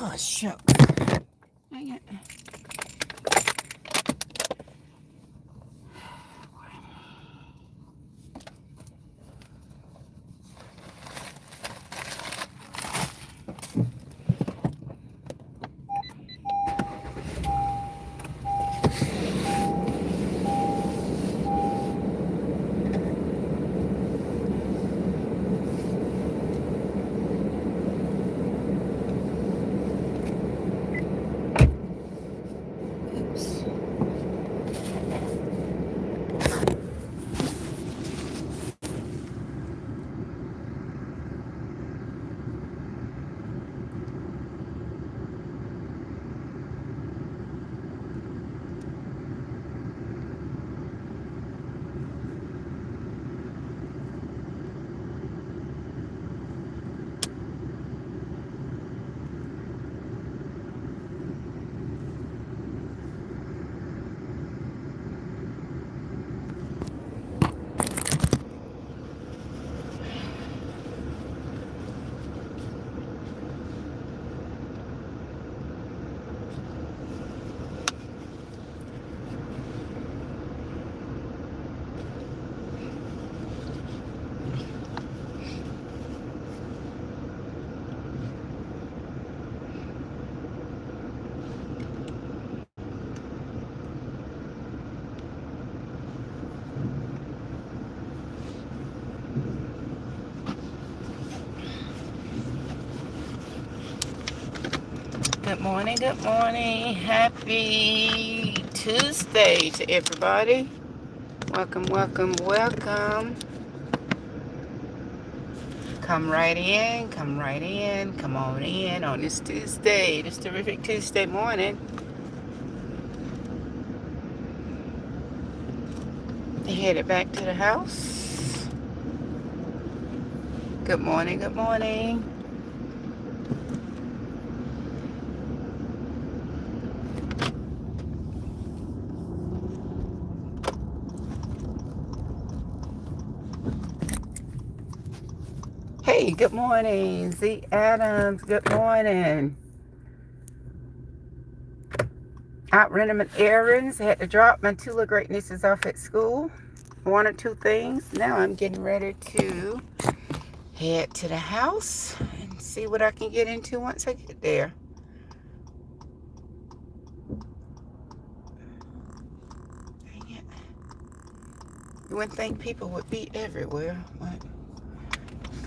Oh, shucks. Dang it. Oops. Good morning, good morning. Happy Tuesday to everybody. Welcome, welcome, welcome. Come right in, come right in, come on in on this Tuesday, this terrific Tuesday morning. Headed back to the house. Good morning, good morning. Hey, good morning. Z Adams, good morning. Out running my errands. Had to drop my two little great nieces off at school. One or two things. Now I'm getting ready to head to the house and see what I can get into once I get there. Dang it. You wouldn't think people would be everywhere, but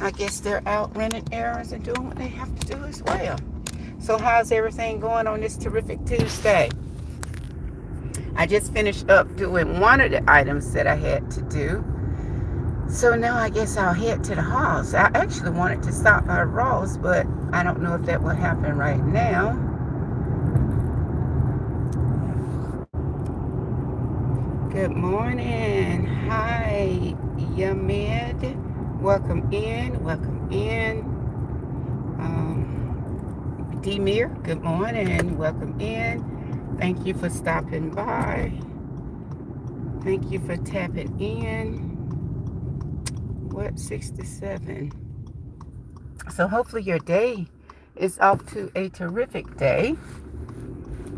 I guess they're out running errands and doing what they have to do as well. So how's everything going on this terrific Tuesday? I just finished up doing one of the items that I had to do. So now I guess I'll head to the house. I actually wanted to stop by Ross, but I don't know if that will happen right now. Good morning. Hi, Yamid. Welcome in. Welcome in. Demir, good morning. Welcome in. Thank you for stopping by. Thank you for tapping in. What, 67? So hopefully your day is off to a terrific day.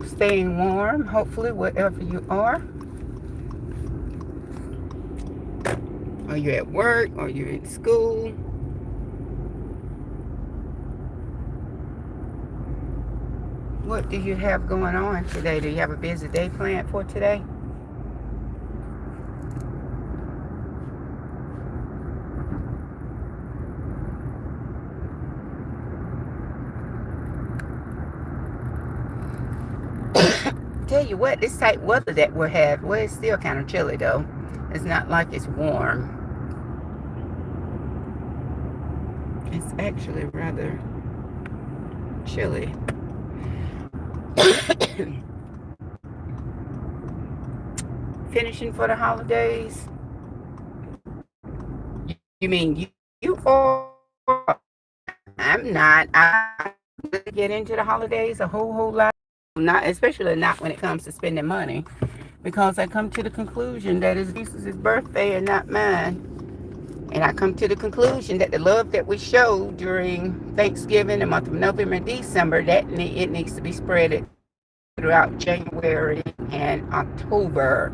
Staying warm, hopefully, wherever you are. Are you at work? Are you in school? What do you have going on today? Do you have a busy day planned for today? Tell you what, this type weather that we'll have, well, it's still kind of chilly though. It's not like it's warm. It's actually rather chilly. Finishing for the holidays? You mean you are? I'm not. I get into the holidays a whole lot. Not especially not when it comes to spending money, because I come to the conclusion that it's Jesus' birthday and not mine. And I come to the conclusion that the love that we show during Thanksgiving, the month of November and December, that it needs to be spread throughout January and October.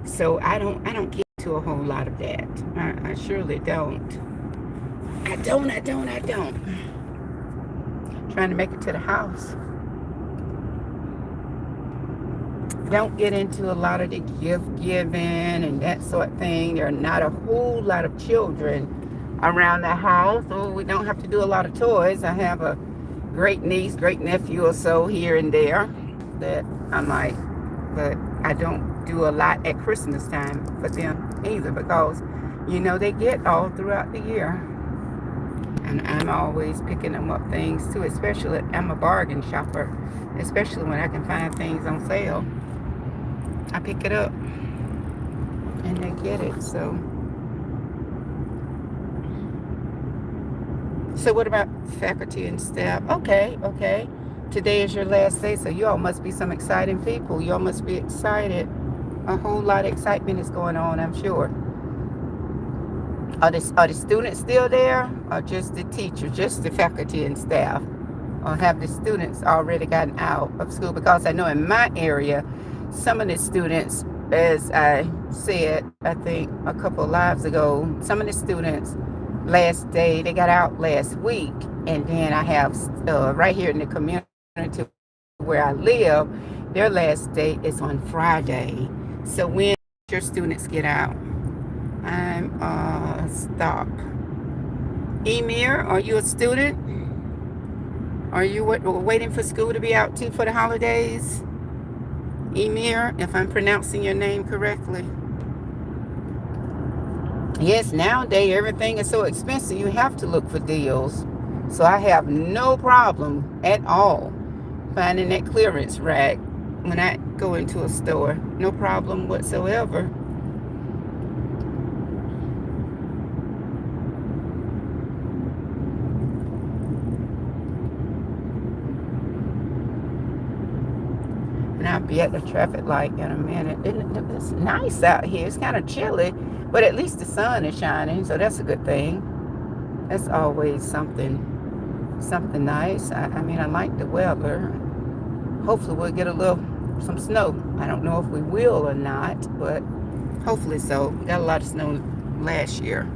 So I don't get to a whole lot of that. I surely don't. I don't. Trying to make it to the house. Don't get into a lot of the gift giving and that sort of thing. There are not a whole lot of children around the house, so we don't have to do a lot of toys. I have a great niece, great nephew or so here and there that I might, but I don't do a lot at Christmas time for them either, because they get all throughout the year, and I'm always picking them up things too. Especially, I'm a bargain shopper, especially when I can find things on sale. I pick it up and they get it. So what about faculty and staff? Okay. Today is your last day, so you all must be some exciting people. You all must be excited. A whole lot of excitement is going on, I'm sure. Are the students still there, or just the teachers, just the faculty and staff? Or have the students already gotten out of school? Because I know in my area, some of the students, as I said, I think a couple of lives ago, some of the students last day, they got out last week. And then I have right here in the community where I live, their last day is on Friday. So when your students get out? I'm stop. Emir, are you a student? Are you waiting for school to be out too for the holidays? Emir, if I'm pronouncing your name correctly. Yes, nowadays everything is so expensive, you have to look for deals. So I have no problem at all finding that clearance rack when I go into a store. No problem whatsoever. And I'll be at the traffic light in a minute. It's nice out here. It's kind of chilly, but at least the sun is shining, so that's a good thing. That's always something nice. I mean, I like the weather. Hopefully we'll get some snow. I don't know if we will or not, but hopefully so. We got a lot of snow last year.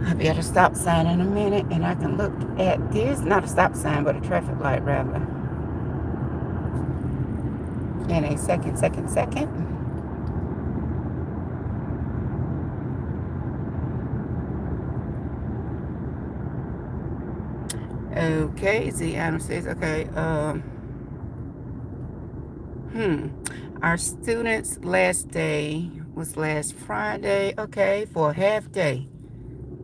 I'll be at a stop sign in a minute, and I can look at this. Not a stop sign, but a traffic light, rather. In a second. Okay, Z Adams says, okay, our students' last day was last Friday, okay, for a half day.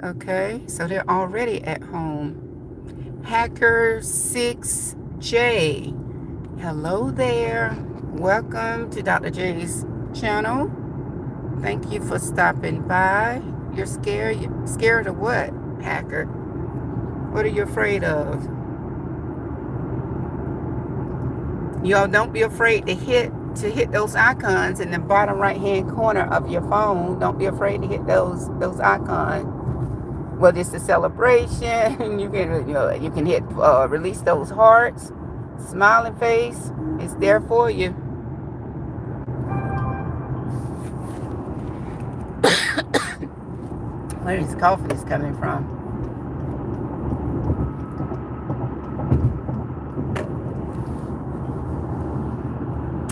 Okay, so they're already at home. Hacker 6J, hello there. Welcome to Dr. J's channel. Thank you for stopping by. You're scared? Scared of what, Hacker? What are you afraid of? Y'all don't be afraid to hit those icons in the bottom right hand corner of your phone. Don't be afraid to hit those icons. Whether it's the celebration, you can hit release those hearts, smiling face. It's there for you. Where is coffee is coming from?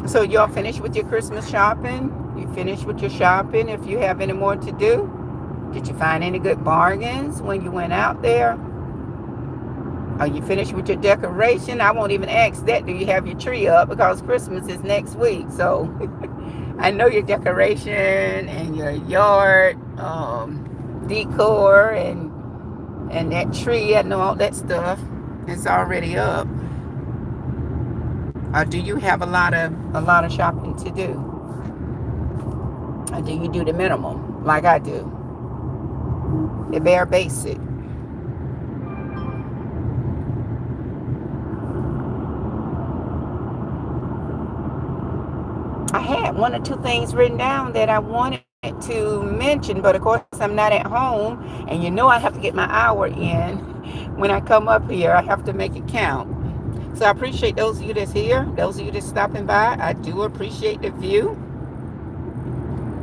So y'all finished with your Christmas shopping? You finished with your shopping if you have any more to do? Did you find any good bargains when you went out there? Are you finished with your decoration? I won't even ask that. Do you have your tree up? Because Christmas is next week. So I know your decoration and your yard decor and that tree. I know all that stuff is already up. Or do you have a lot of shopping to do? Or do you do the minimum like I do? The bare basic. I had one or two things written down that I wanted to mention, but of course I'm not at home, and you know I have to get my hour in. When I come up here, I have to make it count. So I appreciate those of you that's here, those of you that's stopping by. I do appreciate the view.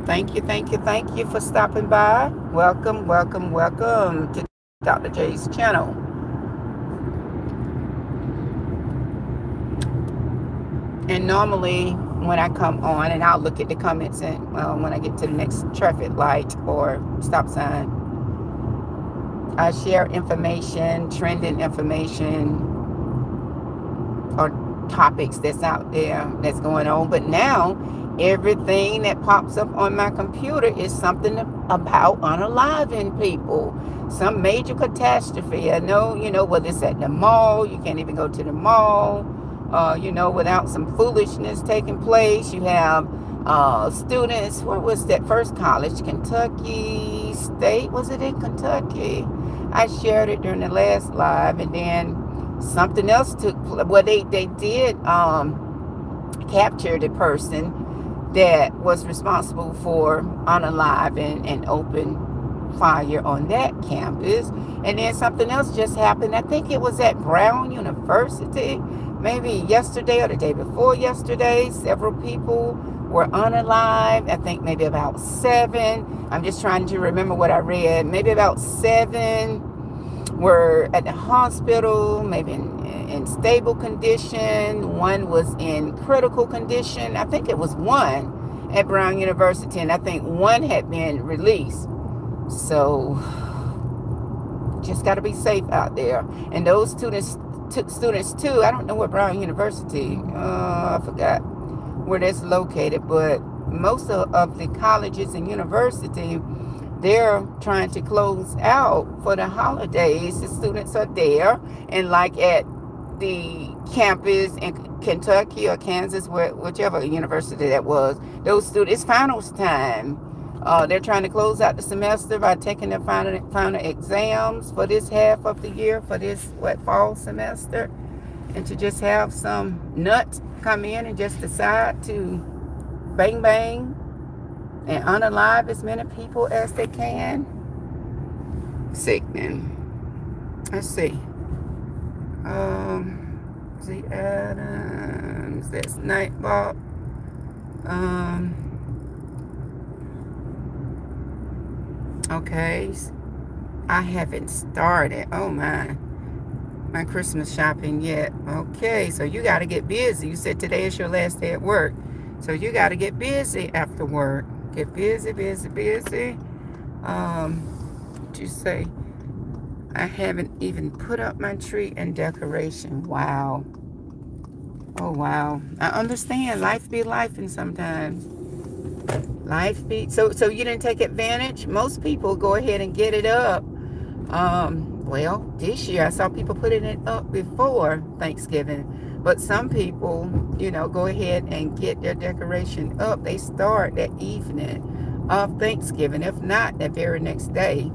Thank you, thank you, thank you for stopping by. Welcome, welcome, welcome to Dr. J's channel. And normally when I come on, and I'll look at the comments and when I get to the next traffic light or stop sign, I share information, trending information, or topics that's out there that's going on. But now everything that pops up on my computer is something about unaliving people, some major catastrophe. I know, whether it's at the mall, you can't even go to the mall, without some foolishness taking place. You have students, where was that first college? Kentucky State, was it in Kentucky? I shared it during the last live, and then something else took place. Well, they did capture the person that was responsible for unaliving and open fire on that campus. And then something else just happened. I think it was at Brown University, maybe yesterday or the day before yesterday. Several people were unalived. I think maybe about 7. I'm just trying to remember what I read. Maybe about 7 were at the hospital, maybe in stable condition. 1 was in critical condition. I think it was 1 at Brown University, and I think 1 had been released. So just got to be safe out there. And those students too, I don't know where Brown University, I forgot where that's located, but most of the colleges and universities, they're trying to close out for the holidays. The students are there, and like at the campus in Kentucky or Kansas, whichever university that was, those students, it's finals time. They're trying to close out the semester by taking their final exams for this half of the year, for this fall semester, and to just have some nuts come in and just decide to bang bang and unalive as many people as they can. Sickening. Let's see. Z Adams. That's Nightbot. Okay. I haven't started. Oh my Christmas shopping yet. Okay, so you got to get busy. You said today is your last day at work, so you got to get busy after work. Get busy. What you say? I haven't even put up my tree and decoration. Wow. Oh wow. I understand. Life be life, and sometimes life be so you didn't take advantage. Most people go ahead and get it up. Well, this year I saw people putting it up before Thanksgiving, but some people, go ahead and get their decoration up. They start that evening of Thanksgiving, if not that very next day.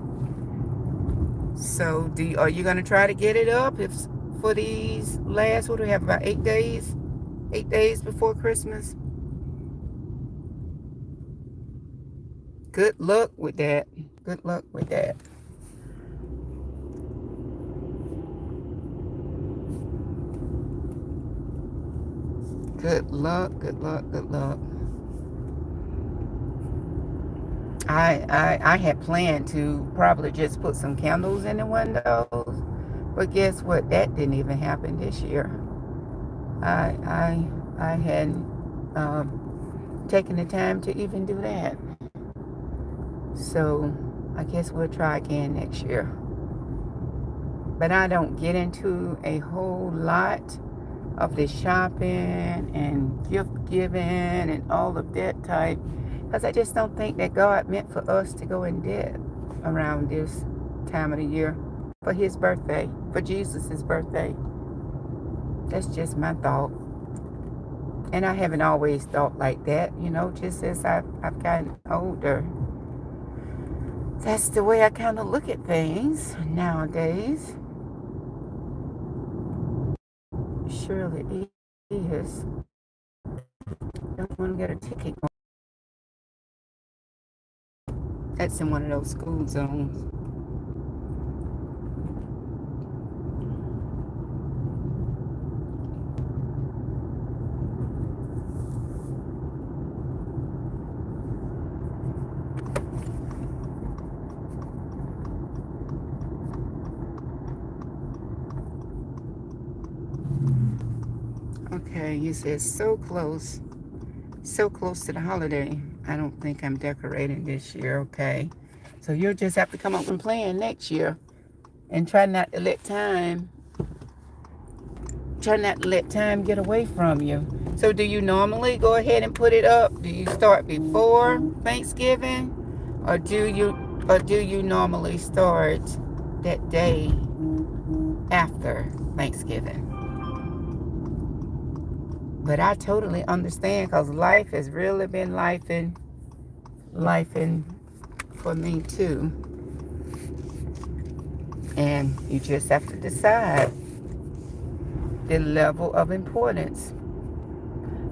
So are you going to try to get it up for these last, what do we have, about 8 days? 8 days before Christmas? Good luck with that. Good luck with that. Good luck. I had planned to probably just put some candles in the windows, but guess what? That didn't even happen this year. I hadn't taken the time to even do that. So I guess we'll try again next year. But I don't get into a whole lot of the shopping and gift giving and all of that type, because I just don't think that God meant for us to go in debt around this time of the year for his birthday, for Jesus' birthday. That's just my thought. And I haven't always thought like that, just as I've gotten older. That's the way I kind of look at things nowadays. Surely is. Don't want to get a ticket. That's in one of those school zones. Okay, you said so close to the holiday. I don't think I'm decorating this year. Okay, so you'll just have to come up and plan next year, and try not to let time get away from you. So do you normally go ahead and put it up? Do you start before Thanksgiving, or do you normally start that day after Thanksgiving? But I totally understand, because life has really been lifing for me too. And you just have to decide the level of importance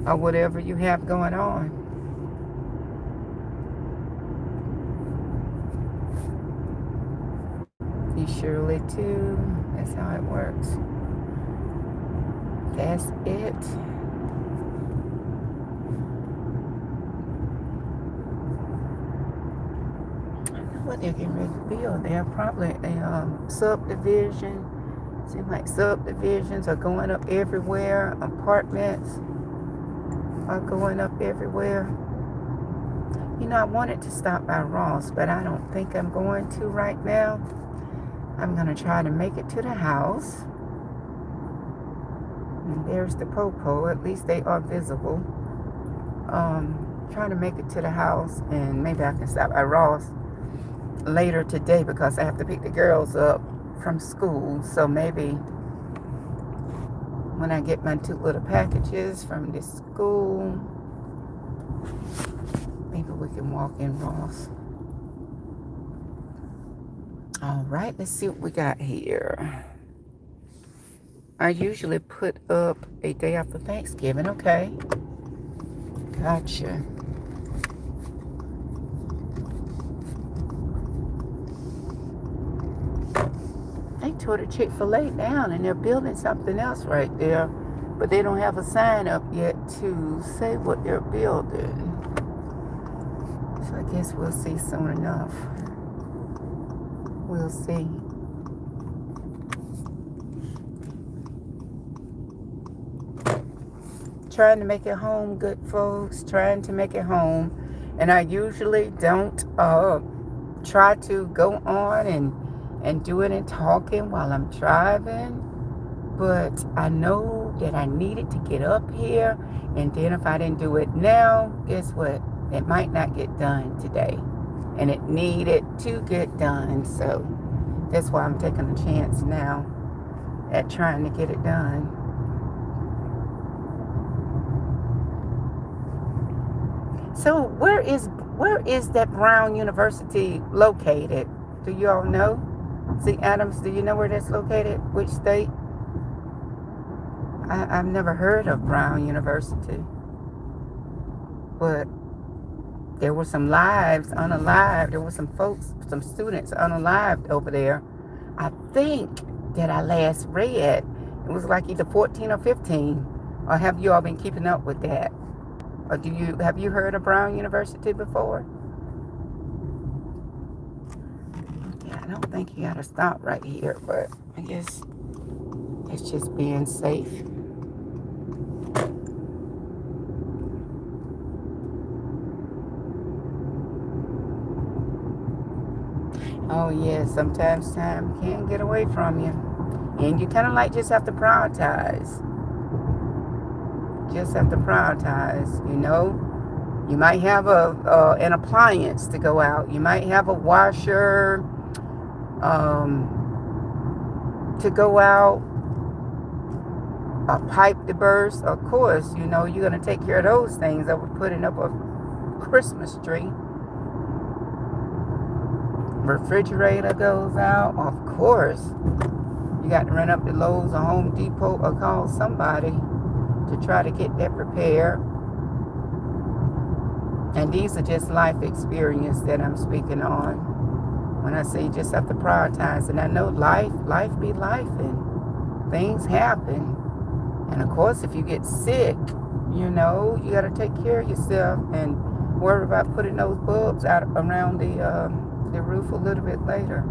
of whatever you have going on. You surely too. That's how it works. That's it. What they're getting ready to build. They're probably a subdivision. Seems like subdivisions are going up everywhere. Apartments are going up everywhere. You know, I wanted to stop by Ross, but I don't think I'm going to right now. I'm going to try to make it to the house. And there's the popo. At least they are visible. Trying to make it to the house, and maybe I can stop by Ross later today, because I have to pick the girls up from school. So maybe when I get my 2 little packages from this school, maybe we can walk in Ross. All right, let's see what we got here. I usually put up a day after Thanksgiving. Okay, gotcha. They tore the Chick-fil-A down, and they're building something else right there, but they don't have a sign up yet to say what they're building. So I guess we'll see soon enough. We'll see. Trying to make it home, good folks. Trying to make it home. And I usually don't try to go on and do it and talking while I'm driving. But I know that I needed to get up here. And then if I didn't do it now, guess what? It might not get done today. And it needed to get done. So that's why I'm taking a chance now at trying to get it done. So where is that Brown University located? Do you all know? See, Adams, do you know where that's located? Which state? I've never heard of Brown University. But there were some lives unalived. There were some folks, some students unalived over there. I think that I last read, it was like either 14 or 15. Or have you all been keeping up with that? Or have you heard of Brown University before? Yeah, I don't think you gotta stop right here, but I guess it's just being safe. Oh yeah, sometimes time can get away from you. And you kind of like just have to prioritize. Just have to prioritize, you know. You might have an appliance to go out. You might have a washer to go out, a pipe to burst. Of course, you know, you're going to take care of those things over putting up a Christmas tree. Refrigerator goes out. Of course, you got to run up to Lowe's or Home Depot or call somebody to try to get that prepared. And these are just life experience that I'm speaking on. When I say you just have to prioritize, and I know life be life, and things happen. And of course, if you get sick, you know, you got to take care of yourself and worry about putting those bulbs out around the roof a little bit later.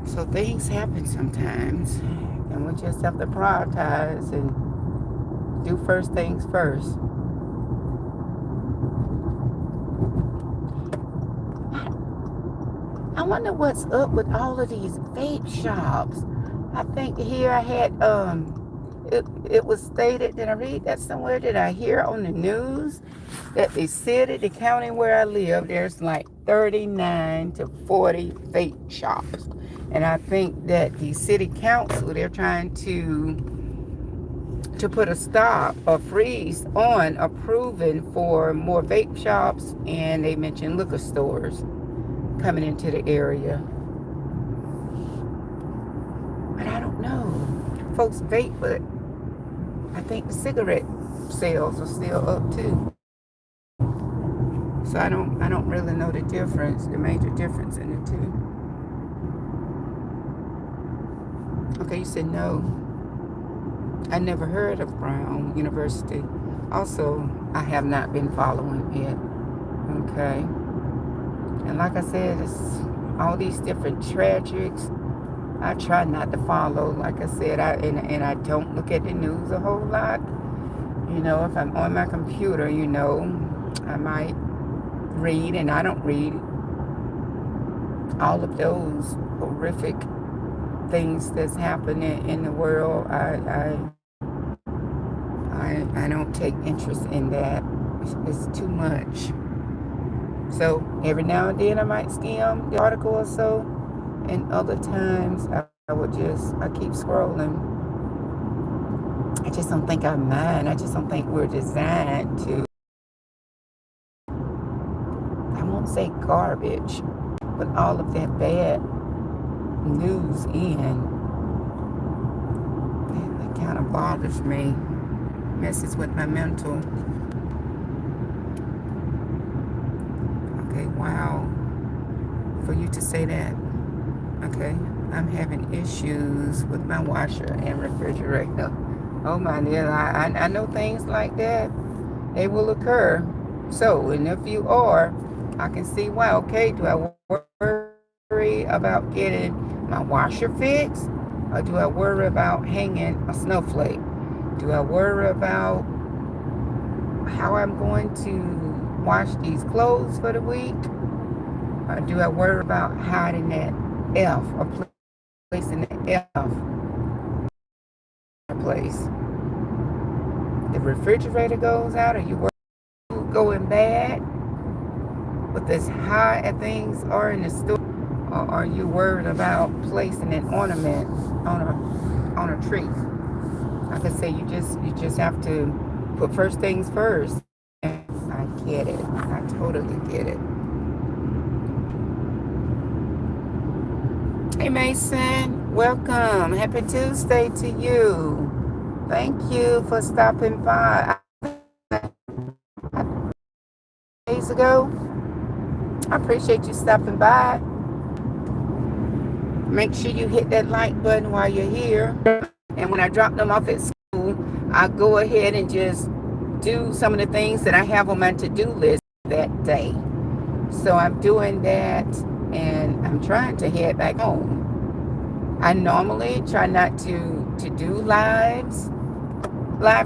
So things happen sometimes, and we just have to prioritize and do first things first. I wonder what's up with all of these vape shops. I think here I had it was stated, did I read that somewhere? Did I hear on the news that the county where I live, there's like 39 to 40 vape shops. And I think that the city council, they're trying to put a stop, a freeze on approving for more vape shops, and they mentioned liquor stores coming into the area. But I don't know. Folks vape, but I think the cigarette sales are still up too. So I don't really know the difference, the major difference in the two. Okay, you said no. I never heard of Brown University. Also, I have not been following it. Okay. And like I said, it's all these different tragics. I try not to follow. Like I said, I don't look at the news a whole lot. You know, if I'm on my computer, you know, I might read, and I don't read all of those horrific things that's happening in the world. I don't take interest in that. It's too much. So every now and then I might skim the article or so, and other times I keep scrolling. I just don't think I mind. I just don't think we're designed to, I won't say garbage, but all of that bad news in. That kind of bothers me. Messes with my mental. Okay, wow. For you to say that. Okay, I'm having issues with my washer and refrigerator. Oh my dear, I know things like that. They will occur. So, and if you are, I can see why. Okay, do I worry about getting my washer fixed? Or do I worry about hanging a snowflake? Do I worry about how I'm going to wash these clothes for the week? Or do I worry about hiding that F or placing the F place? The refrigerator goes out, or you worry about going bad with as high as things are in the store? Or are you worried about placing an ornament on a tree? Like I say, you just have to put first things first. I get it. I totally get it. Hey Mason, welcome. Happy Tuesday to you. Thank you for stopping by. Days ago, I appreciate you stopping by. Make sure you hit that like button while you're here. And when I drop them off at school, I go ahead and just do some of the things that I have on my to-do list that day. So I'm doing that, and I'm trying to head back home. I normally try not to do live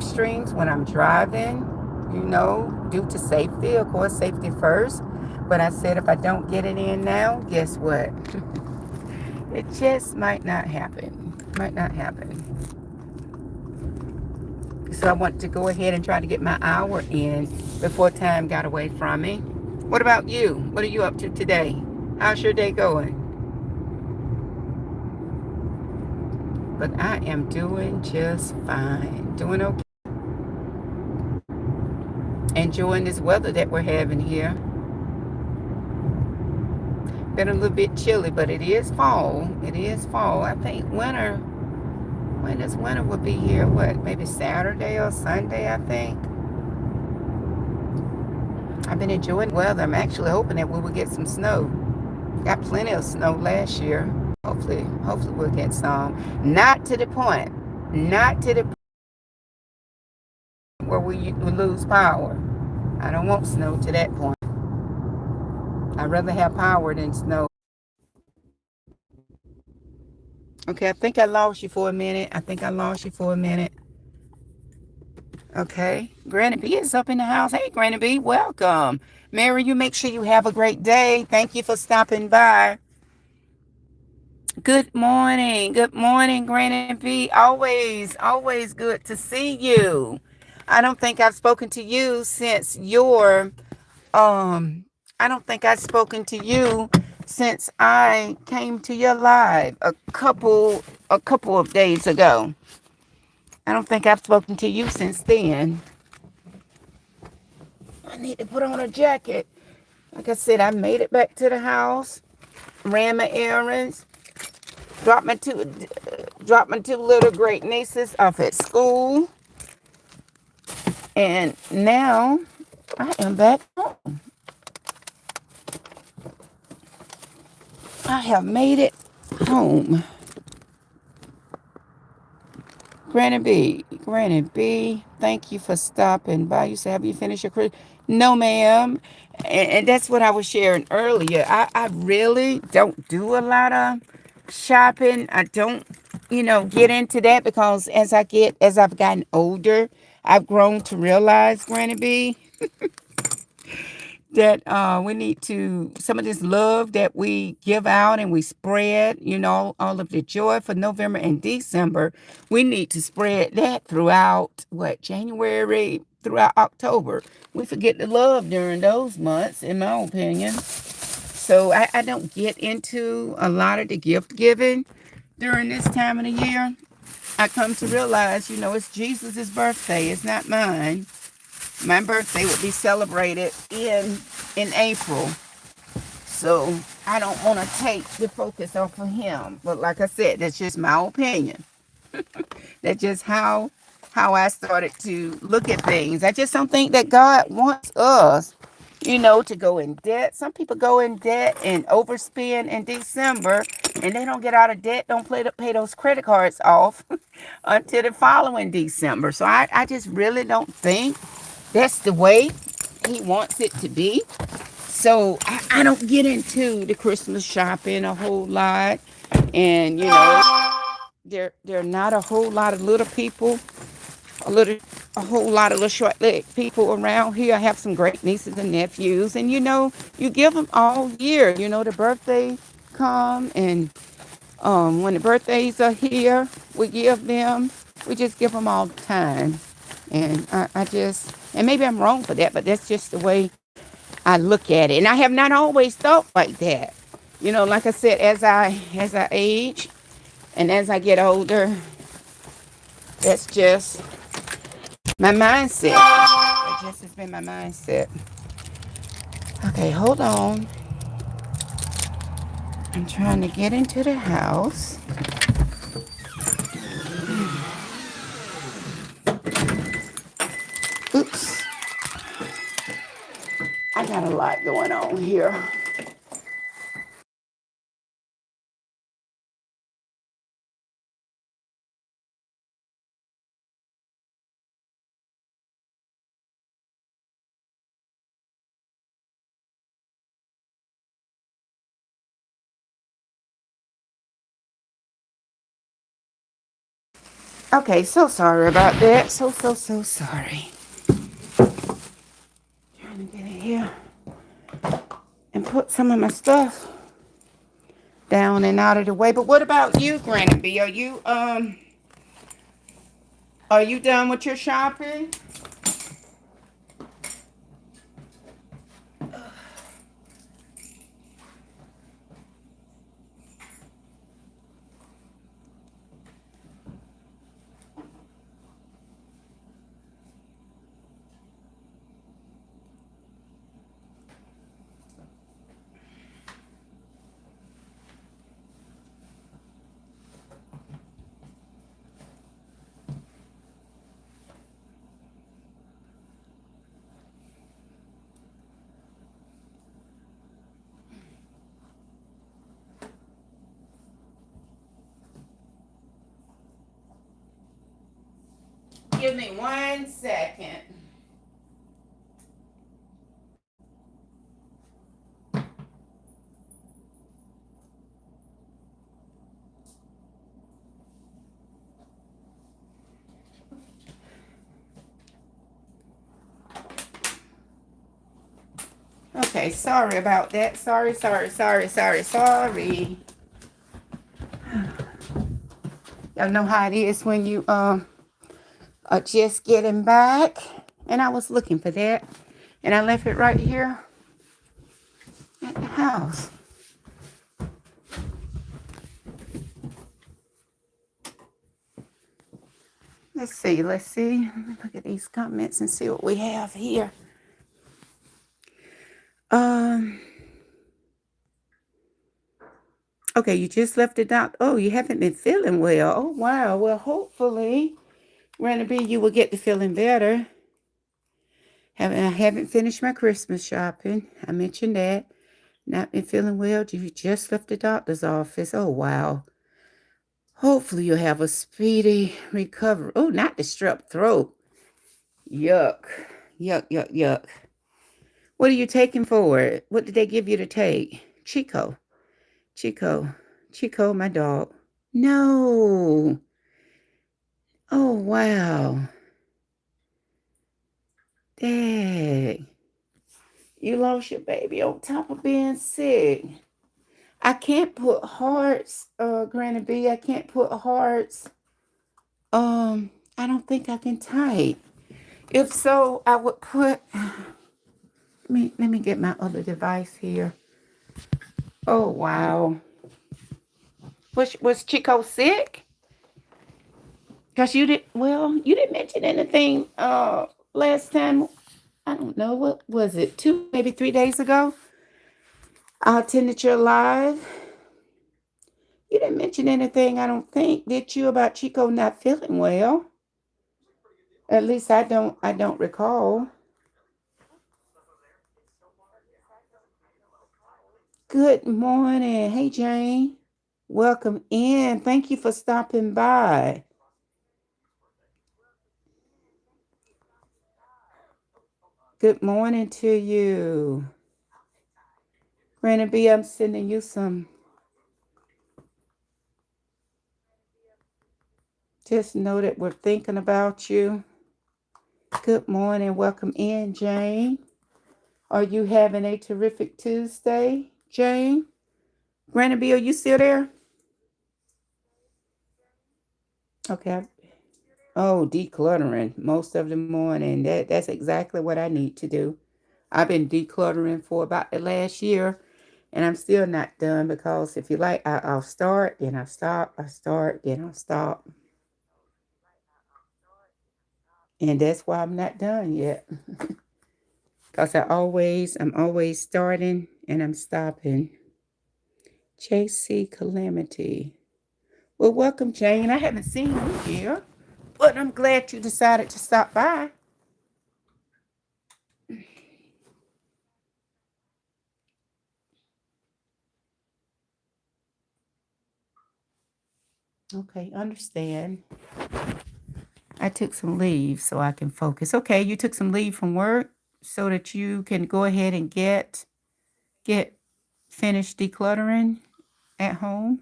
streams when I'm driving, you know, due to safety. Of course, safety first. But I said if I don't get it in now, guess what? It just might not happen. Might not happen. So I want to go ahead and try to get my hour in before time got away from me. What about you? What are you up to today? How's your day going? But I am doing just fine. Doing okay. Enjoying this weather that we're having here. Been a little bit chilly, but it is fall. It is fall. I think winter will be here, what, maybe Saturday or Sunday, I think. I've been enjoying the weather. I'm actually hoping that we will get some snow. Got plenty of snow last year. Hopefully we'll get some. Not to the point. Not to the point where we lose power. I don't want snow to that point. I'd rather have power than snow. Okay, I think I lost you for a minute. Okay. Granny B is up in the house. Hey, Granny B, welcome. Mary, you make sure you have a great day. Thank you for stopping by. Good morning. Good morning, Granny B. Always good to see you. I don't think I've spoken to you since I don't think I've spoken to you since I came to your live a couple of days ago. I don't think I've spoken to you since then. I need to put on a jacket. Like I said, I made it back to the house, ran my errands, dropped my two little great nieces off at school, and now I am back home. I have made it home. Granny B, thank you for stopping by. You said, have you finished your Christmas? No, ma'am. And that's what I was sharing earlier. I really don't do a lot of shopping. I don't, get into that because as I've gotten older, I've grown to realize, Granny B, that we need to, some of this love that we give out and we spread, all of the joy for November and December, we need to spread that throughout January, throughout October. We forget the love during those months, in my opinion. So I don't get into a lot of the gift giving during this time of the year. I come to realize, it's Jesus's birthday. It's not mine. My birthday will be celebrated in April. So I don't want to take the focus off of him. But like I said, that's just my opinion. That's just how I started to look at things. I just don't think that God wants us, to go in debt. Some people go in debt and overspend in December, and they don't get out of debt, don't pay those credit cards off until the following December. So I just really don't think that's the way he wants it to be. So I don't get into the Christmas shopping a whole lot. And, there are not a whole lot of little people, a whole lot of little short-legged people around here. I have some great nieces and nephews. And, you give them all year. The birthday come. And when the birthdays are here, we just give them all the time. And and maybe I'm wrong for that, but that's just the way I look at it. And I have not always thought like that. Like I said, as I age and as I get older, that's just my mindset. That just has been my mindset. Okay, hold on. I'm trying to get into the house. Oops. I got a lot going on here. Okay, so sorry about that. So sorry. Trying to get in here and put some of my stuff down and out of the way. But what about you, Granny B? Are you done with your shopping? Give me 1 second. Okay, sorry about that. Sorry. Y'all know how it is when you are just getting back. And I was looking for that. And I left it right here at the house. Let's see. Let me look at these comments and see what we have here. Okay, you just left it out. Oh, you haven't been feeling well. Oh, wow. Well, hopefully, Randy, you will get to feeling better. I haven't finished my Christmas shopping. I mentioned that. Not been feeling well. You just left the doctor's office. Oh, wow. Hopefully, you'll have a speedy recovery. Oh, not the strep throat. Yuck. Yuck. What are you taking for it? What did they give you to take? Chico, my dog. No. Oh, wow. Dang. You lost your baby on top of being sick. I can't put hearts, Granny B. I can't put hearts. I don't think I can type. If so, I would put. Let me get my other device here. Oh, wow. Was Chico sick? Because you didn't mention anything last time. I don't know, what was it, 2, maybe 3 days ago? I attended your live. You didn't mention anything, I don't think, did you, about Chico not feeling well? At least I don't recall. Good morning. Hey, Jane. Welcome in. Thank you for stopping by. Good morning to you. Granny B, I'm sending you some. Just know that we're thinking about you. Good morning. Welcome in, Jane. Are you having a terrific Tuesday, Jane? Granny B, are you still there? Okay. Oh, decluttering most of the morning. That's exactly what I need to do. I've been decluttering for about the last year, and I'm still not done because if you like, I'll start, then I'll stop, I start, then I'll stop. And that's why I'm not done yet. Because I'm always starting and I'm stopping. JC Calamity. Well, welcome, Jane. I haven't seen you here, but I'm glad you decided to stop by. Okay, understand. I took some leave so I can focus. Okay, you took some leave from work so that you can go ahead and get finished decluttering at home.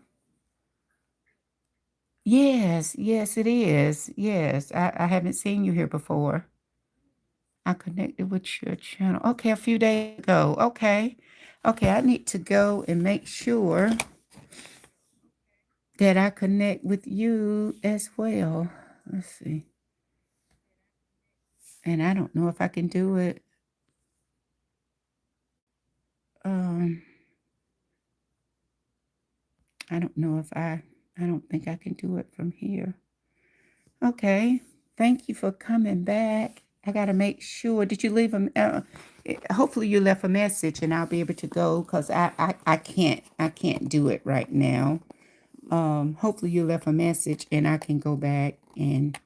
Yes, it is. Yes, I haven't seen you here before. I connected with your channel. Okay, a few days ago. Okay, I need to go and make sure that I connect with you as well. Let's see. And I don't know if I can do it. Um, I don't know if I don't think I can do it from here. Okay. Thank you for coming back. I got to make sure. Did you leave a hopefully you left a message and I'll be able to go cuz I can't do it right now. Hopefully you left a message and I can go back and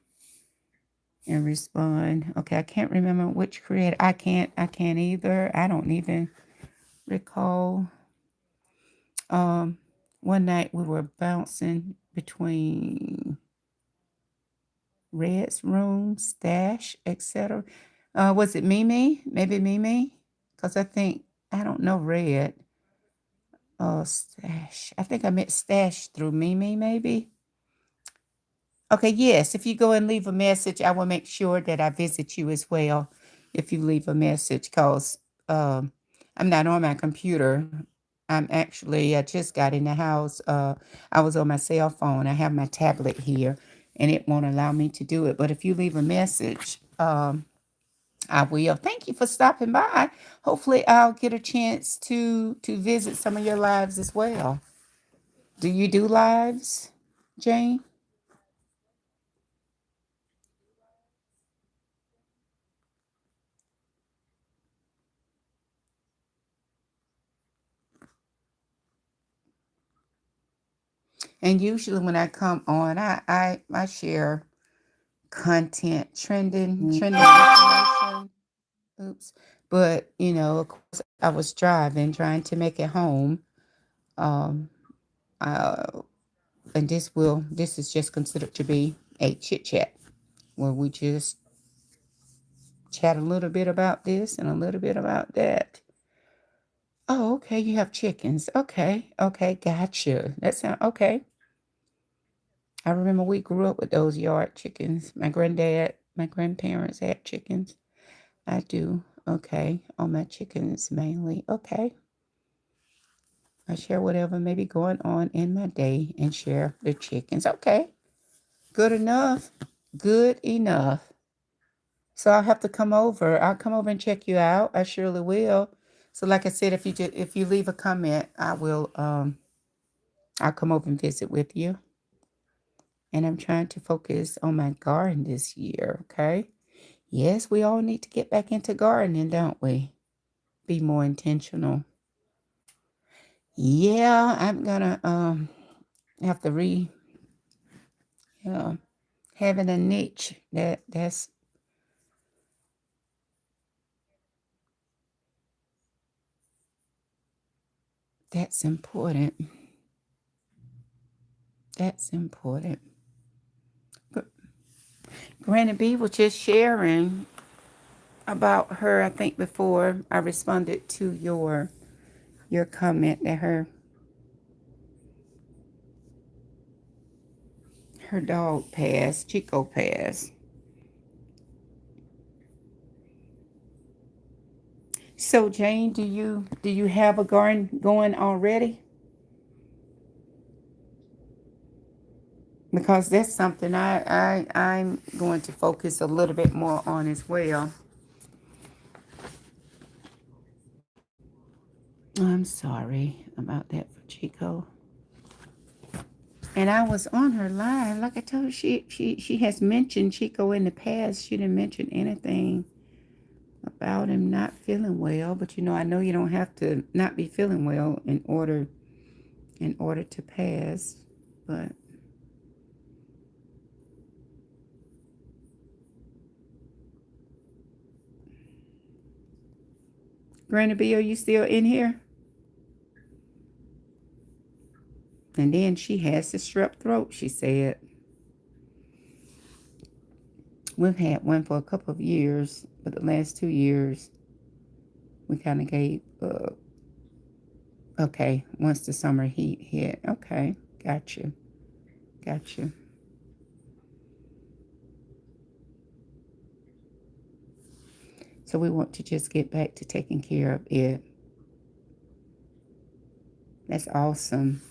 respond. Okay, I can't remember which creator. I can't either. I don't even recall. One night we were bouncing between Red's room, stash, etc. Was it Mimi? Maybe Mimi? Because I don't know Red. Oh, stash. I think I met stash through Mimi, maybe. Okay, yes. If you go and leave a message, I will make sure that I visit you as well. If you leave a message, because I'm not on my computer. I just got in the house. I was on my cell phone. I have my tablet here, and it won't allow me to do it. But if you leave a message, I will. Thank you for stopping by. Hopefully, I'll get a chance to visit some of your lives as well. Do you do lives, Jane? And usually when I come on, I share content, trending information. Oops. But, of course, I was driving, trying to make it home. Um, uh, and this is just considered to be a chit chat where we just chat a little bit about this and a little bit about that. Oh, okay. You have chickens. Okay. Okay. Gotcha. That sound okay. I remember we grew up with those yard chickens. My grandparents had chickens. I do. Okay. On my chickens mainly. Okay. I share whatever may be going on in my day and share the chickens. Okay. Good enough. Good enough. So I'll have to come over. I'll come over and check you out. I surely will. So like I said, if you leave a comment, I'll come over and visit with you. And I'm trying to focus on my garden this year, okay? Yes, we all need to get back into gardening, don't we? Be more intentional. Yeah, I'm gonna have to uh, having a niche that's important. That's important. Granny B was just sharing about her. I think before I responded to your comment that her dog passed, Chico passed. So Jane, do you have a garden going already? Because that's something I'm going to focus a little bit more on as well. I'm sorry about that for Chico. And I was on her live, like I told her, she has mentioned Chico in the past. She didn't mention anything about him not feeling well, but I know you don't have to not be feeling well in order to pass. But Granny B, are you still in here? And then she has the strep throat, she said. We've had one for a couple of years, but the last 2 years we kind of gave up. Okay, once the summer heat hit. Okay, gotcha. Gotcha. So we want to just get back to taking care of it. That's awesome.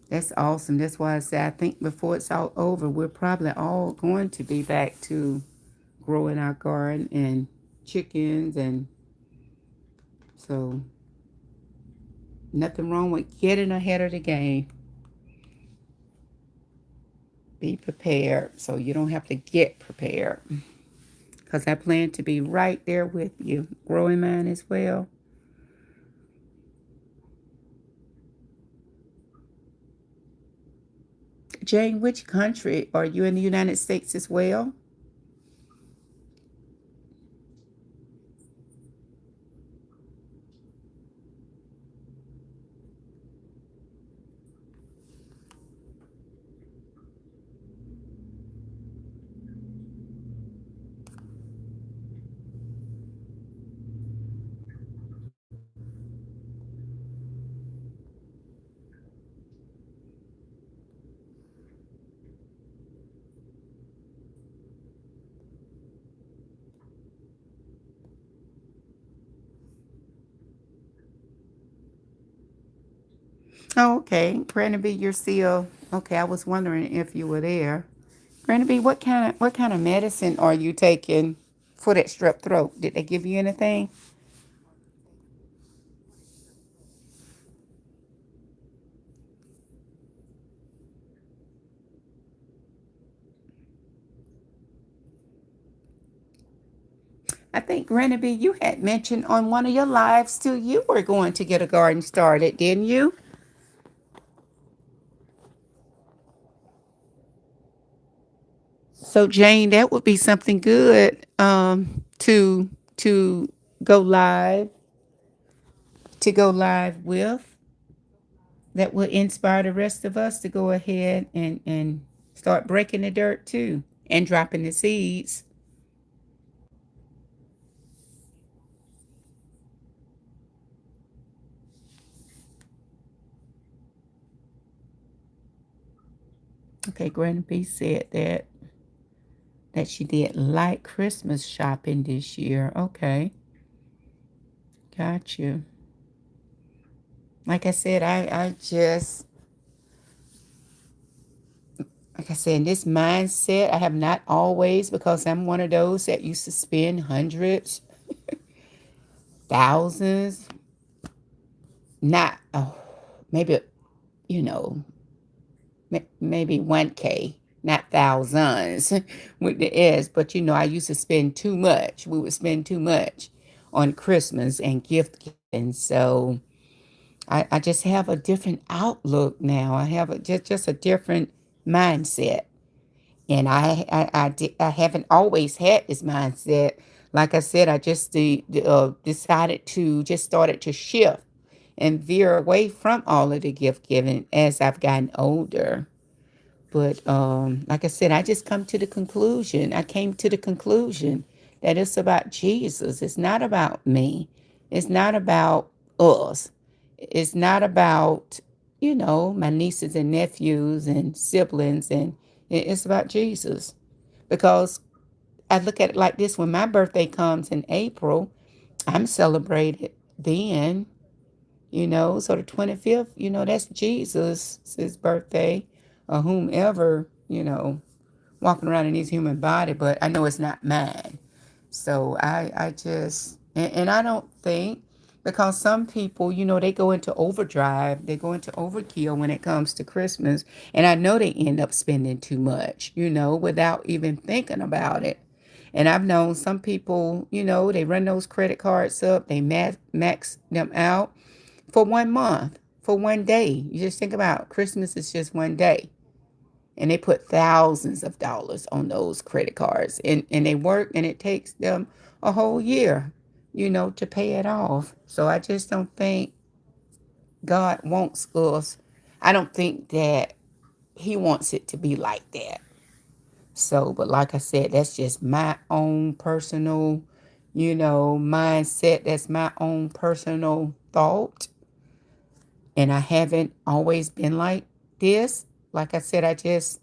That's awesome. That's why I say I think before it's all over, we're probably all going to be back to growing our garden and chickens, and so nothing wrong with getting ahead of the game. Be prepared so you don't have to get prepared. Because I plan to be right there with you, growing mine as well. Jane, which country are you in the United States as well? Oh, okay. Granny B, you're still okay. I was wondering if you were there. Granny B, what kind of medicine are you taking for that strep throat? Did they give you anything? I think Granny B, you had mentioned on one of your lives too. You were going to get a garden started, didn't you? So Jane, that would be something good to go live go live with. That would inspire the rest of us to go ahead and start breaking the dirt too and dropping the seeds. Okay, Granny B said that she did light Christmas shopping this year. Okay, got you. Like I said, I just like I said, in this mindset, I have not always because I'm one of those that used to spend hundreds, thousands, not maybe you know maybe 1K, not thousands with the S, but I used to spend too much. We would spend too much on Christmas and gift giving. So I just have a different outlook now. I have just a different mindset. And I haven't always had this mindset. Like I said, I just decided to just started to shift and veer away from all of the gift giving as I've gotten older. But like I said, I just come to the conclusion. I came to the conclusion that it's about Jesus. It's not about me. It's not about us. It's not about, my nieces and nephews and siblings. And it's about Jesus. Because I look at it like this: when my birthday comes in April, I'm celebrated then. So the 25th, that's Jesus's birthday, or whomever, walking around in his human body, but I know it's not mine. So I just, and I don't think, because some people, they go into overdrive, they go into overkill when it comes to Christmas. And I know they end up spending too much, without even thinking about it. And I've known some people, they run those credit cards up, they max them out for 1 month, for one day. You just think about Christmas is just one day. And they put thousands of dollars on those credit cards. And they work and it takes them a whole year, to pay it off. So I just don't think God wants us. I don't think that He wants it to be like that. So, but like I said, that's just my own personal, mindset. That's my own personal thought. And I haven't always been like this. Like I said, I just,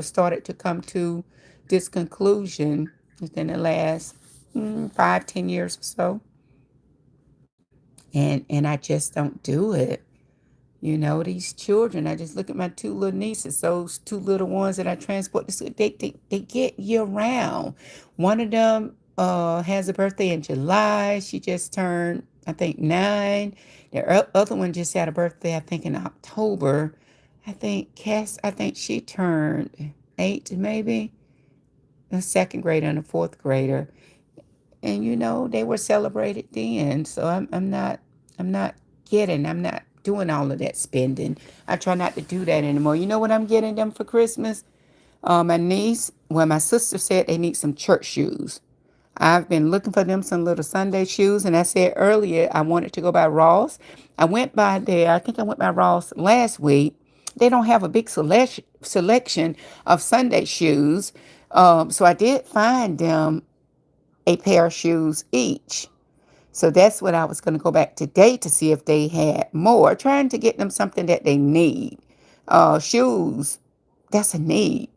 started to come to this conclusion within the last 5, 10 years or so. And I just don't do it. These children, I just look at my two little nieces, those two little ones that I transport to school, they get year round. One of them has a birthday in July. She just turned, I think, 9. The other one just had a birthday, I think, in October. I think she turned 8, maybe, a second grader and a fourth grader. And they were celebrated then. So I'm not I'm not doing all of that spending. I try not to do that anymore. You know what I'm getting them for Christmas? My sister said they need some church shoes. I've been looking for them some little Sunday shoes, and I said earlier I wanted to go by Ross. I went by there. I think I went by Ross last week. They don't have a big selection of Sunday shoes, so I did find them a pair of shoes each. So that's what I was going to go back today to see if they had more, trying to get them something that they need. Shoes, that's a need.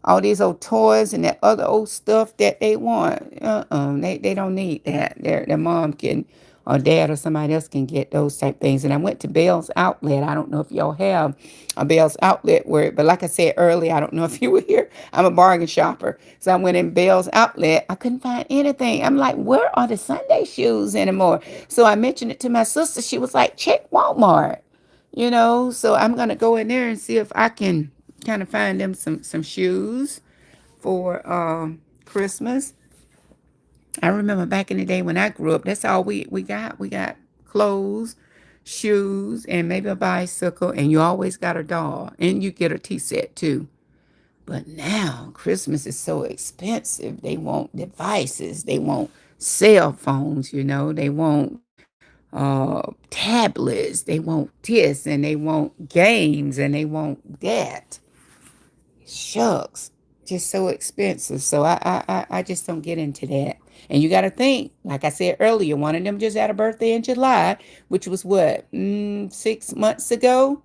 All these old toys and that other old stuff that they want, they don't need that. Their mom can or dad or somebody else can get those type things. And I went to Bell's Outlet. I don't know if y'all have a Bell's Outlet where, but like I said earlier, I don't know if you were here. I'm a bargain shopper. So I went in Bell's Outlet. I couldn't find anything. I'm like, where are the Sunday shoes anymore? So I mentioned it to my sister. She was like, check Walmart. So I'm gonna go in there and see if I can kind of find them some shoes for Christmas. I remember back in the day when I grew up, that's all we got. We got clothes, shoes, and maybe a bicycle, and you always got a doll, and you get a tea set too. But now Christmas is so expensive. They want devices, they want cell phones, they want tablets, they want this, and they want games, and they want that. Shucks, just so expensive. So I just don't get into that. And you got to think, like I said earlier, one of them just had a birthday in July, which was what, 6 months ago.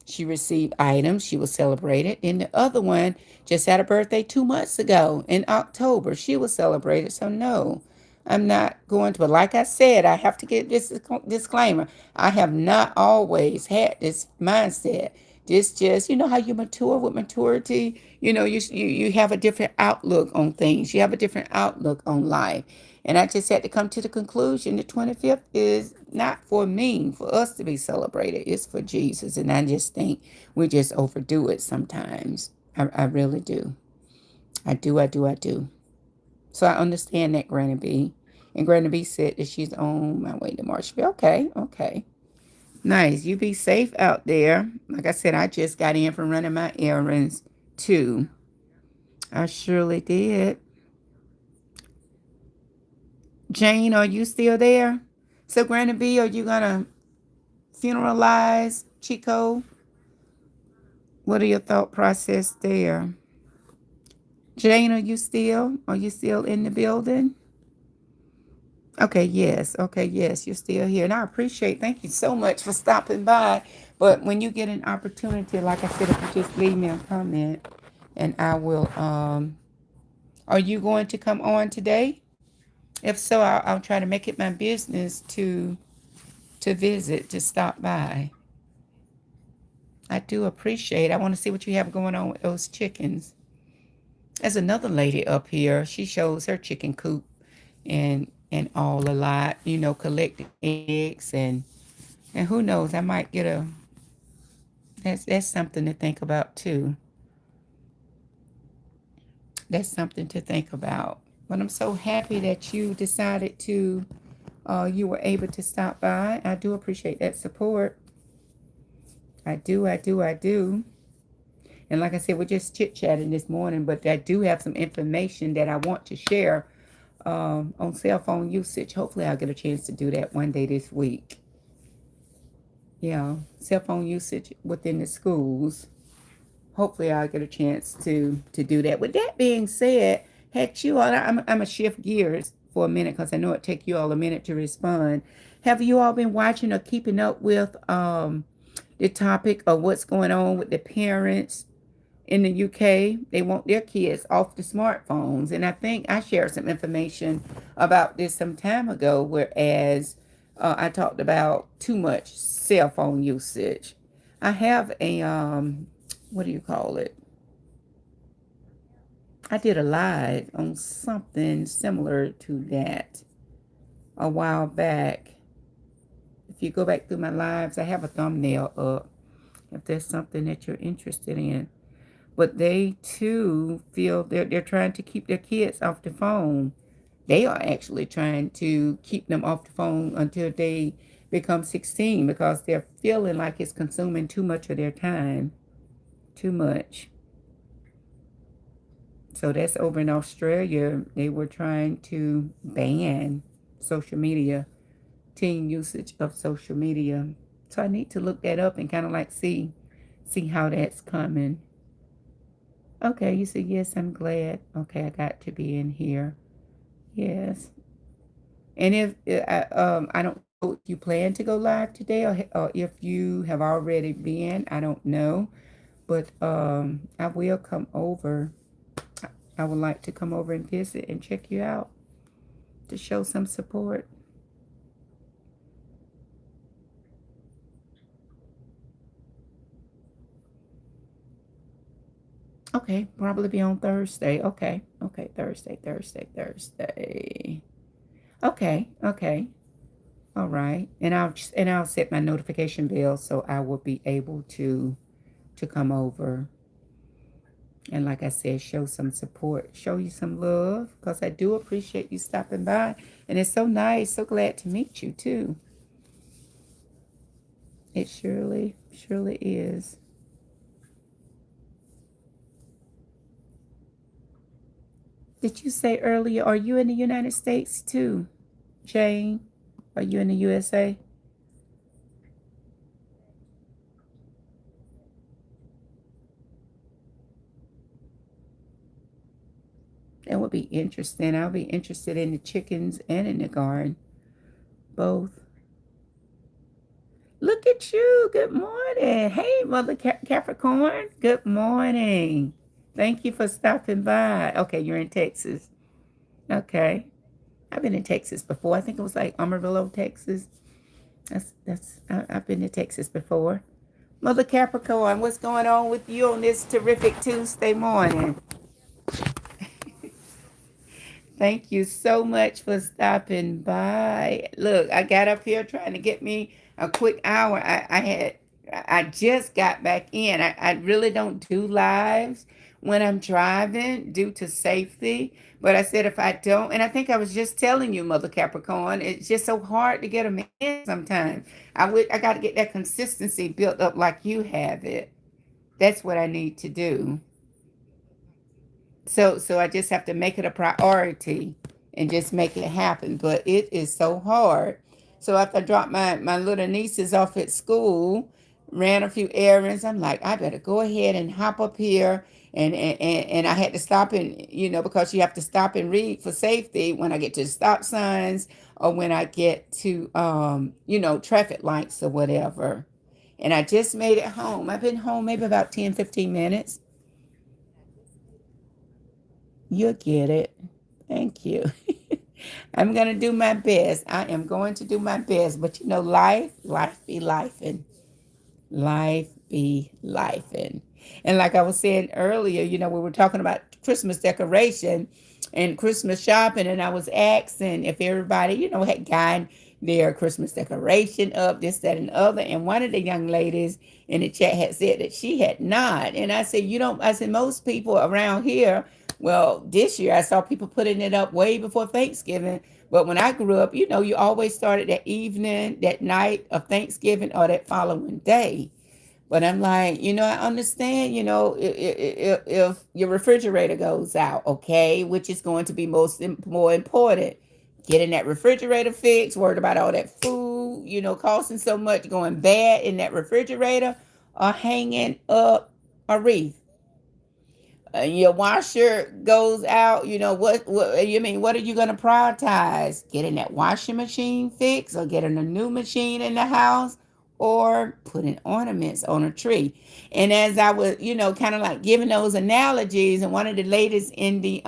She received items. She was celebrated. And the other one just had a birthday 2 months ago in October. She was celebrated. So no, I'm not going to. But like I said, I have to get this disclaimer. I have not always had this mindset. This just, how you mature with maturity. You have a different outlook on things. You have a different outlook on life. And I just had to come to the conclusion the 25th is not for me, for us to be celebrated. It's for Jesus. And I just think we just overdo it sometimes. I really do. I do. So I understand that, Granny B. And Granny B said that she's on my way to Marshville. Okay. Nice. You be safe out there. Like I said, I just got in from running my errands too. I surely did. Jane, are you still there? So, Granny B, are you going to funeralize Chico? What are your thought process there? Jane, are you still in the building? Okay, yes. Okay, yes, you're still here. And I appreciate, thank you so much for stopping by. But when you get an opportunity, like I said, if you just leave me a comment and I will, are you going to come on today? If so, I'll try to make it my business to visit, to stop by. I do appreciate it. I want to see what you have going on with those chickens. There's another lady up here. She shows her chicken coop and all a lot, collecting eggs and who knows, I might get that's something to think about too. That's something to think about. But I'm so happy that you decided to you were able to stop by. I do appreciate that support. I do. And like I said, we're just chit-chatting this morning, but I do have some information that I want to share on cell phone usage. Hopefully I'll get a chance to do that one day this week. Yeah, cell phone usage within the schools. Hopefully I'll get a chance to do that. With that being said, heck you all, I'm going to shift gears for a minute because I know it take you all a minute to respond. Have you all been watching or keeping up with the topic of what's going on with the parents in the UK? They want their kids off the smartphones. And I think I shared some information about this some time ago, whereas I talked about too much cell phone usage. I have a, what do you call it? I did a live on something similar to that a while back. If you go back through my lives, I have a thumbnail up if there's something that you're interested in. But they too feel they're trying to keep their kids off the phone. They are actually trying to keep them off the phone until they become 16 because they're feeling like it's consuming too much of their time. Too much. So that's over in Australia. They were trying to ban social media, teen usage of social media. So I need to look that up and kind of like see how that's coming. Okay, you said yes, I'm glad. Okay, I got to be in here. Yes. And if I don't know if you plan to go live today or if you have already been, I don't know. But I will come over. I would like to come over and visit and check you out to show some support. Okay, probably be on Thursday. Okay, okay, Thursday. Okay, okay, all right. And I'll set my notification bell so I will be able to come over and, like I said, show some support, show you some love, because I do appreciate you stopping by, and it's so nice. So glad to meet you too. It surely, surely is. Did you say earlier? Are you in the United States too, Jane? Are you in the USA? That would be interesting. I'll be interested in the chickens and in the garden, both. Look at you. Good morning. Hey, Mother Capricorn. Good morning. Thank you for stopping by. Okay, you're in Texas. Okay. I've been in Texas before. I think it was like Amarillo, Texas. I've been to Texas before. Mother Capricorn, what's going on with you on this terrific Tuesday morning? Thank you so much for stopping by. Look, I got up here trying to get me a quick hour. I just got back in. I really don't do lives when I'm driving due to safety. But I said if I don't, and I think I was just telling you, Mother Capricorn, it's just so hard to get them in sometimes. I got to get that consistency built up like you have it. That's what I need to do. So I just have to make it a priority and just make it happen. But it is so hard. So after I dropped my little nieces off at school, ran a few errands, I'm like, I better go ahead and hop up here. And I had to stop and, because you have to stop and read for safety when I get to stop signs or when I get to, traffic lights or whatever. And I just made it home. I've been home maybe about 10, 15 minutes. You'll get it. Thank you. I'm going to do my best. I am going to do my best. But life be life, and life be life. And like I was saying earlier, we were talking about Christmas decoration and Christmas shopping. And I was asking if everybody, had gotten their Christmas decoration up, this, that, and the other. And one of the young ladies in the chat had said that she had not. And I said, I said, most people around here, well, this year I saw people putting it up way before Thanksgiving. But when I grew up, you always started that evening, that night of Thanksgiving or that following day. But I'm like, I understand, if your refrigerator goes out, okay, which is going to be more important. Getting that refrigerator fixed, worried about all that food, costing so much, going bad in that refrigerator, or hanging up a wreath. Your washer goes out, what you mean, what are you going to prioritize? Getting that washing machine fixed or getting a new machine in the house or putting ornaments on a tree? And as I was, kind of like giving those analogies, and one of the ladies in the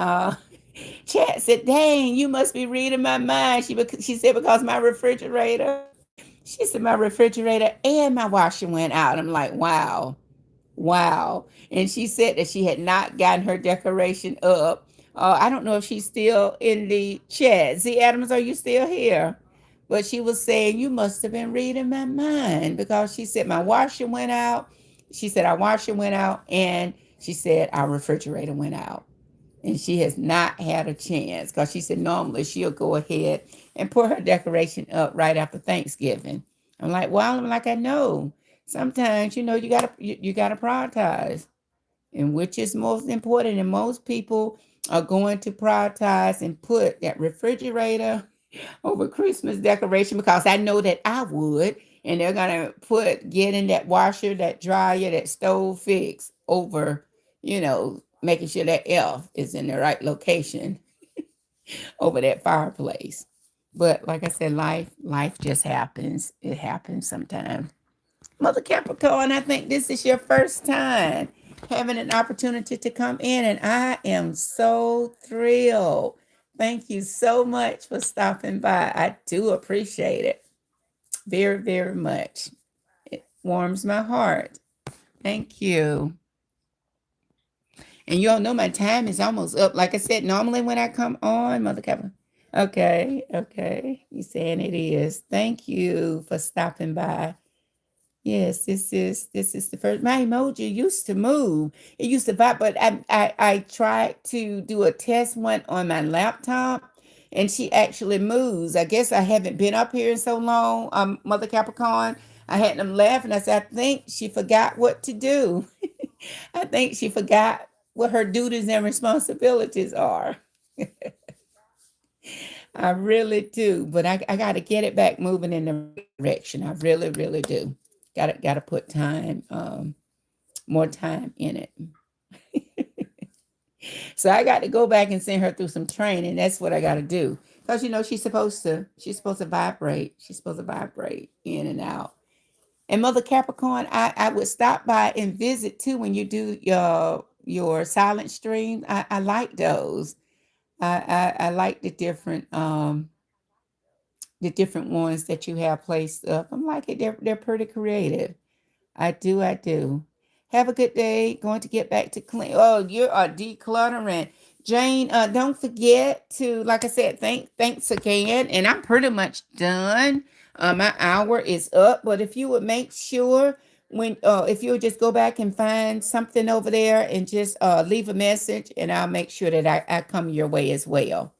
chat said, dang, you must be reading my mind. She said, because my refrigerator and my washer went out. I'm like, wow. Wow. And she said that she had not gotten her decoration up. I don't know if she's still in the chat. Z Adams, are you still here? But she was saying, you must have been reading my mind, because she said, my washer went out. She said, our washer went out. And she said, our refrigerator went out. And she has not had a chance, because she said normally she'll go ahead and put her decoration up right after Thanksgiving. I'm like, I know. Sometimes, you gotta prioritize, and which is most important. And most people are going to prioritize and put that refrigerator over Christmas decoration, because I know that I would. And they're gonna put getting that washer, that dryer, that stove fixed over, making sure that elf is in the right location over that fireplace. But like I said, life just happens. It happens sometimes. Mother Capricorn, I think this is your first time having an opportunity to come in, and I am so thrilled. Thank you so much for stopping by. I do appreciate it very, very much. It warms my heart. Thank you. And you all know my time is almost up. Like I said, normally when I come on, Mother Kappa. Okay, okay. You saying it is. Thank you for stopping by. Yes, this is the first. My emoji used to move. It used to vibrate, but I tried to do a test one on my laptop, and she actually moves. I guess I haven't been up here in so long. Mother Capricorn. I had them laughing. I said, I think she forgot what to do. I think she forgot what her duties and responsibilities are. I really do, but I got to get it back moving in the right direction. I really, really do. Got to put time, more time in it. So I got to go back and send her through some training. That's what I got to do because she's supposed to vibrate. She's supposed to vibrate in and out. And Mother Capricorn, I would stop by and visit too when you do your silent stream. I like those. I like the different ones that you have placed up. I'm like it. They're pretty creative. I do. Have a good day. Going to get back to clean. Oh, you are decluttering. Jane, don't forget to, like I said, thanks again. And I'm pretty much done. My hour is up, but if you would make sure if you would just go back and find something over there and just leave a message, and I'll make sure that I come your way as well.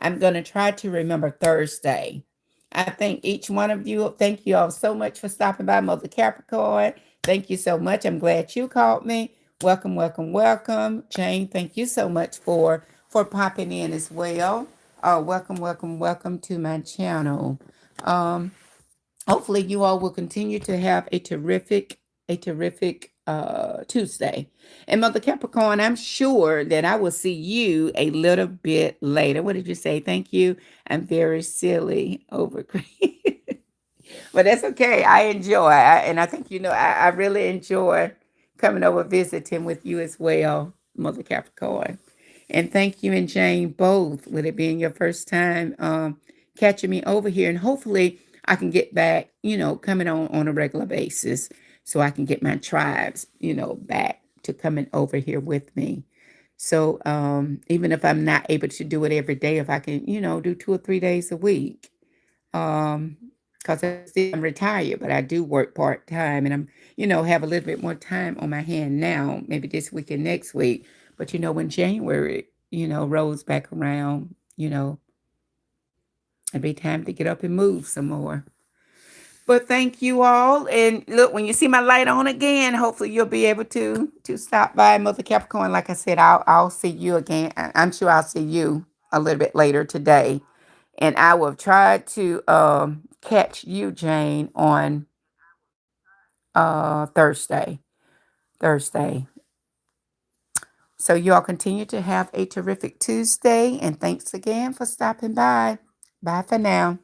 I'm going to try to remember Thursday. I thank each one of you. Thank you all so much for stopping by, Mother Capricorn. Thank you so much. I'm glad you called me. Welcome, welcome, welcome. Jane, thank you so much for popping in as well. Welcome, welcome, welcome to my channel. Um, Hopefully you all will continue to have a terrific Tuesday. And Mother Capricorn, I'm sure that I will see you a little bit later. What did you say? Thank you. I'm very silly over but that's okay. I enjoy, and I think I really enjoy coming over visiting with you as well, Mother Capricorn. And thank you and Jane both, with it being your first time catching me over here. And hopefully I can get back, coming on a regular basis so I can get my tribes, back to coming over here with me. So even if I'm not able to do it every day, if I can, do 2 or 3 days a week, um, because I'm retired, but I do work part time, and I'm, have a little bit more time on my hand now, maybe this week and next week. But when January, rolls back around, it'll be time to get up and move some more. But thank you all, and look, when you see my light on again, hopefully you'll be able to stop by, Mother Capricorn. Like I said, I'll see you again. I'm sure I'll see you a little bit later today. And I will try to catch you, Jane, on Thursday. Thursday. So you all continue to have a terrific Tuesday, and thanks again for stopping by. Bye for now.